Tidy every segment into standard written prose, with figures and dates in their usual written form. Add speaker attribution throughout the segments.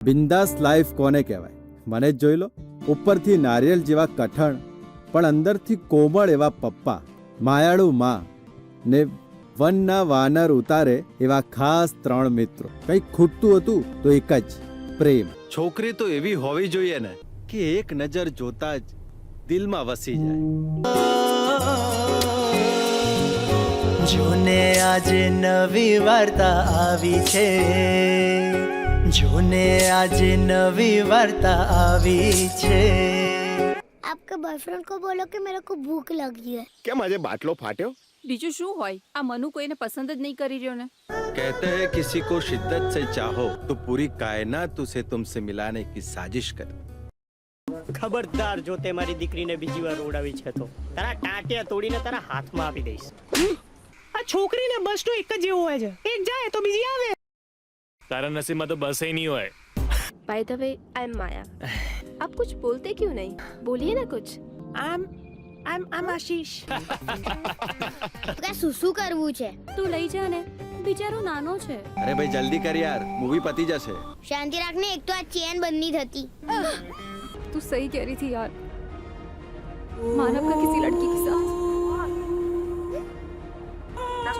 Speaker 1: બિંદાસ life કોને કહેવાય? મને જ જોઈ લો. ઉપરથી નારિયેલ જેવા કઠણ પણ અંદરથી કોમળ એવા પપ્પા, માયાળુ માં ને વનના વાનર ઉતારે એવા ખાસ 3 મિત્રો. કંઈક ખૂટતું હતું તો એક જ પ્રેમ. છોકરી તો એવી હોવી જોઈએ ને કે એક નજર જોતા જ દિલમાં વસી જાય.
Speaker 2: જોને આજે નવી વાર્તા આવી છે, જોને આજે નવી વાર્તા આવી છે.
Speaker 3: आपके बॉयफ्रेंड को बोलो कि मेरे को भूख लगी है.
Speaker 4: કેમ આજે બાટલો ફાટ્યો?
Speaker 5: બીજું શું હોય? આ મનુ કોઈને પસંદ જ નહીં કરી રહ્યો ને.
Speaker 1: कहते हैं किसी को शिद्दत से चाहो तो पूरी कायनात उसे तुमसे मिलाने की साजिश करे.
Speaker 6: ખબરદાર જો તે મારી દીકરીને બીજી વાર ઉડાવી છે તો તારા ટાંટિયા તોડીને તારા હાથમાં આપી દઈશ. આ છોકરીને બસ તો એક જ જેવું હોય છે, એક જાય તો બીજી આવે.
Speaker 7: तारा नसीब में तो बस ही नहीं हुआ है.
Speaker 8: By the way I am Maya. आप कुछ बोलते क्यों नहीं? बोलिए ना कुछ.
Speaker 6: આમ આશીષ.
Speaker 3: क्या सुसु करવું છે?
Speaker 5: તું લઈ જા ને, બિચારો નાનો છે.
Speaker 1: अरे भाई जल्दी कर यार, मूवी पती जैसे.
Speaker 3: शांति रखने, एक तो आज चैन बंद नहीं थी.
Speaker 5: तू सही कह रही थी यार. मानव का किसी लड़की के साथ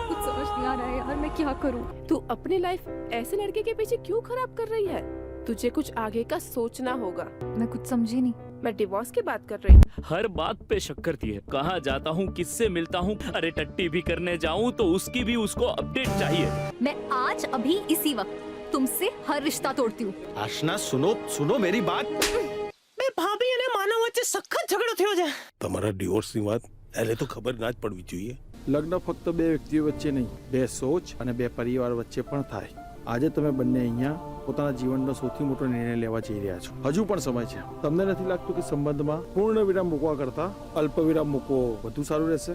Speaker 5: कुछ समझ नहीं आ रहा है यार, मैं क्या करूं?
Speaker 8: तू अपनी लाइफ ऐसे लड़के के पीछे क्यों खराब कर रही है? तुझे कुछ आगे का सोचना होगा.
Speaker 5: मैं कुछ समझी नहीं.
Speaker 8: मैं डिवोर्स की बात कर रही हूँ.
Speaker 7: हर बात पे शक करती है. कहाँ जाता हूँ, किससे मिलता हूँ, अरे टट्टी भी करने जाऊँ तो उसकी भी उसको अपडेट चाहिए.
Speaker 5: मैं आज अभी इसी वक्त तुमसे हर रिश्ता तोड़ती हूँ.
Speaker 1: आशना सुनो मेरी बात.
Speaker 6: બે ભાભી અને માનવ વચ્ચે સખત ઝઘડો થયો છે.
Speaker 4: તમારા ડિવોર્સની વાત એટલે તો ખબર ના જ પડવી જોઈએ.
Speaker 9: લગ્ન ફક્ત 2 વ્યક્તિઓ વચ્ચે નહીં, 2 સોચ અને 2 પરિવાર વચ્ચે પણ થાય. આજે તમે બંને અહીંયા પોતાના જીવનનો સૌથી મોટો નિર્ણય લેવા જઈ રહ્યા છો. હજુ પણ સમય છે. તમને નથી લાગતું કે સંબંધમાં પૂર્ણ વિરામ મૂકવા કરતા અલ્પ વિરામ મૂકવો વધુ સારું રહેશે?